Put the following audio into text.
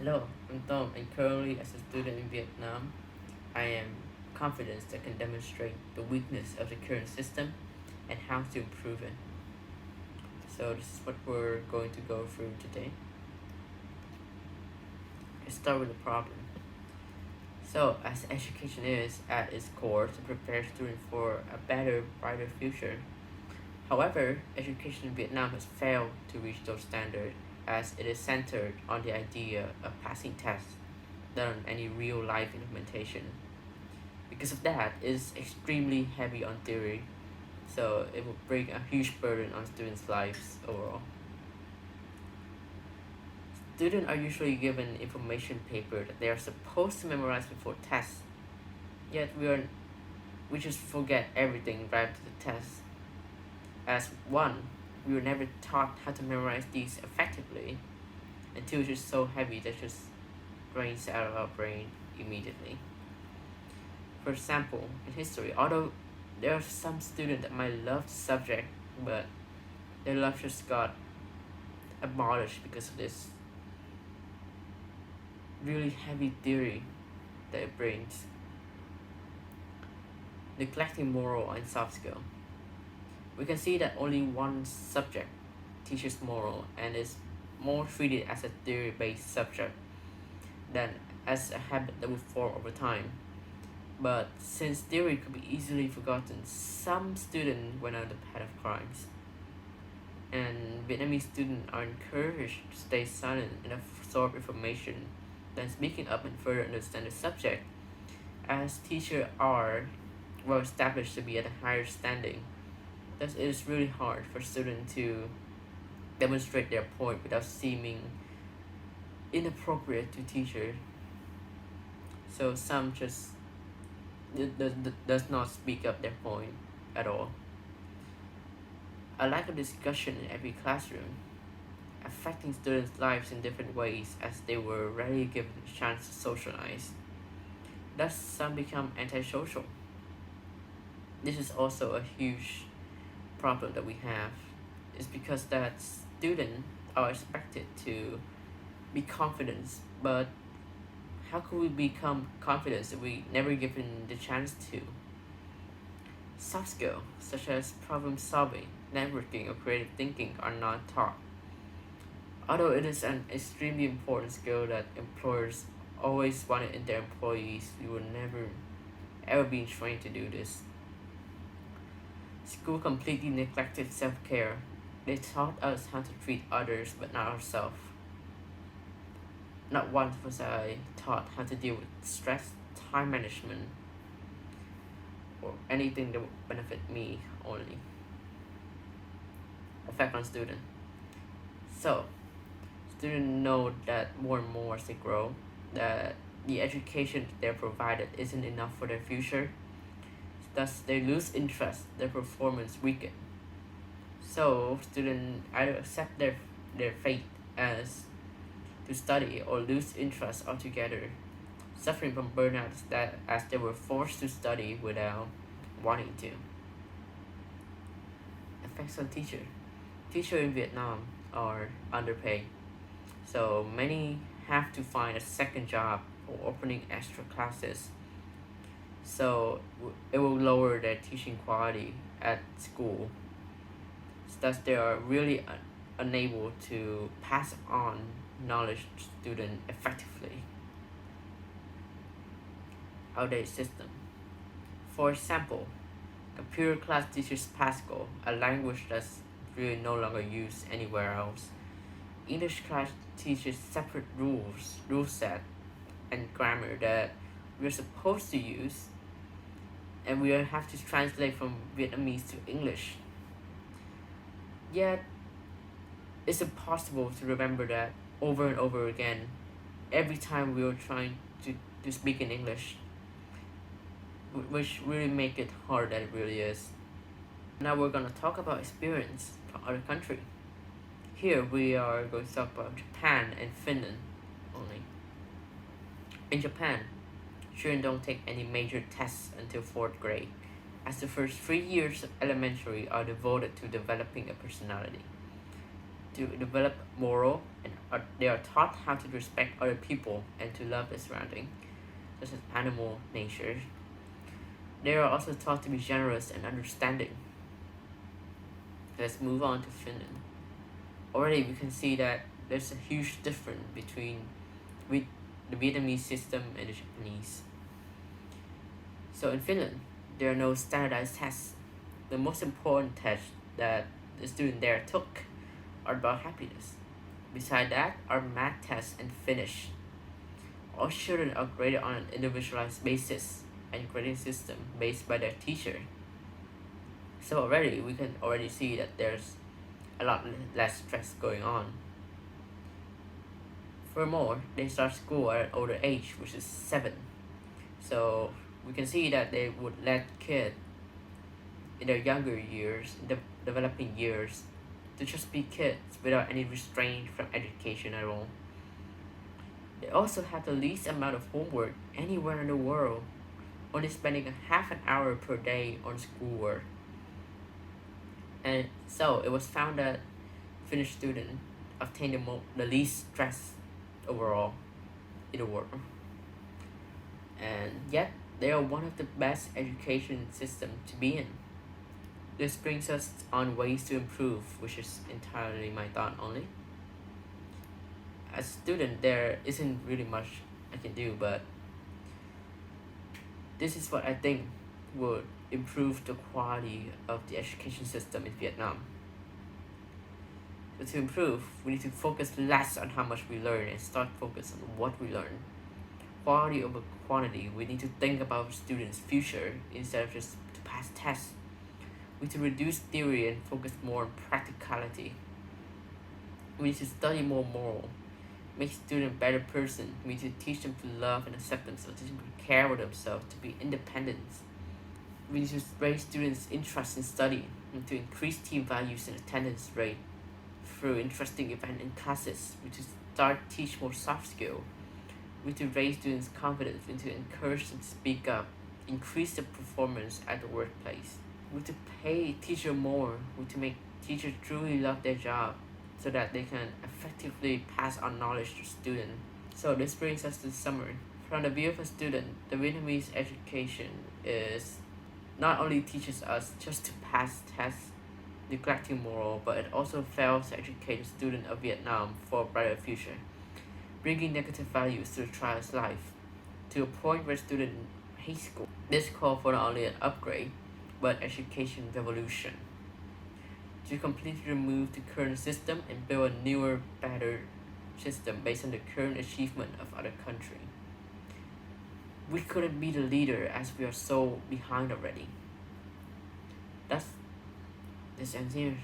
Hello, I'm Tom, and currently as a student in Vietnam, I am confident that can demonstrate the weakness of the current system and how to improve it. So this is what we're going to go through today. Let's start with the problem. So as education is at its core to prepare students for a better, brighter future. However, education in Vietnam has failed to reach those standards as it is centered on the idea of passing tests than on any real life implementation. Because of that, it's extremely heavy on theory, so it will bring a huge burden on students' lives overall. Students are usually given information paper that they are supposed to memorize before tests, yet we just forget everything right after the test. As one, we were never taught how to memorize these effectively, and two, it's just so heavy that just drains out of our brain immediately. For example, in history, although there are some students that might love the subject, but their love just got abolished because of this really heavy theory that it brings. Neglecting moral and soft skill. We can see that only one subject teaches moral and is more treated as a theory-based subject than as a habit that will form over time. But since theory could be easily forgotten, some students went on the path of crimes. And Vietnamese students are encouraged to stay silent and absorb information than speaking up and further understand the subject, as teachers are well established to be at a higher standing. Thus, it is really hard for students to demonstrate their point without seeming inappropriate to teachers. So some just does not speak up their point at all. A lack of discussion in every classroom, affecting students' lives in different ways as they were rarely given a chance to socialize. Thus, some become antisocial. This is also a huge problem that we have, is because that students are expected to be confident, but how could we become confident if we never given the chance to? Soft skills such as problem solving, networking, or creative thinking are not taught. Although it is an extremely important skill that employers always wanted in their employees, we will never ever be trained to do this. School completely neglected self-care. They taught us how to treat others but not ourselves. Not once was I taught how to deal with stress, time management, or anything that would benefit me only. Effect on students. So, students know that more and more as they grow, that the education they're provided isn't enough for their future. Thus, they lose interest, their performance weaken. So, students either accept their fate as to study or lose interest altogether, suffering from burnout as they were forced to study without wanting to. Effects on teacher. Teachers in Vietnam are underpaid, so many have to find a second job or opening extra classes. So it will lower their teaching quality at school. Thus, they are really unable to pass on knowledge to students effectively. Outdated system. For example, computer class teaches Pascal, a language that's really no longer used anywhere else. English class teaches separate rule set, and grammar that we're supposed to use, and we have to translate from Vietnamese to English. Yet, it's impossible to remember that over and over again every time we are trying to speak in English, which really make it hard than it really is. Now we're gonna talk about experience from other country. Here we are going to talk about Japan and Finland only. In Japan, children don't take any major tests until 4th grade, as the first 3 years of elementary are devoted to developing a personality. to develop moral, and they are taught how to respect other people and to love their surrounding, such as animal nature. They are also taught to be generous and understanding. Let's move on to Finland. Already we can see that there's a huge difference between with the Vietnamese system and the Japanese. So in Finland, there are no standardized tests. The most important tests that the student there took are about happiness. Beside that are math tests and Finnish. All children are graded on an individualized basis and grading system based by their teacher. So already we can already see that there's a lot less stress going on. Furthermore, they start school at an older age, which is 7. So we can see that they would let kids in their younger years, in the developing years, to just be kids without any restraint from education at all. They also have the least amount of homework anywhere in the world, only spending a half an hour per day on schoolwork. And so it was found that Finnish students obtain the least stress overall in the world. And yet, they are one of the best education systems to be in. This brings us on ways to improve, which is entirely my thought only. As a student, there isn't really much I can do, but this is what I think would improve the quality of the education system in Vietnam. So to improve, we need to focus less on how much we learn and start focus on what we learn. Quality over quantity, we need to think about students' future instead of just to pass tests. We need to reduce theory and focus more on practicality. We need to study more moral, make students a better person. We need to teach them to love and accept themselves, teach them to care for themselves, to be independent. We need to raise students' interest in study and to increase team values and attendance rate through interesting events and classes. We need to start teach more soft skill. We need to raise students' confidence. We need to encourage them to speak up, increase their performance at the workplace. We need to pay teachers more. We need to make teachers truly love their job so that they can effectively pass on knowledge to students. So this brings us to the summary. From the view of a student, the Vietnamese education is not only teaches us just to pass tests, neglecting moral, but it also fails to educate the student of Vietnam for a brighter future, bringing negative values to the child's life to a point where students hate school. This calls for not only an upgrade, but education revolution to completely remove the current system and build a newer, better system based on the current achievement of other countries. We couldn't be the leader as we are so behind already. That's this ends here.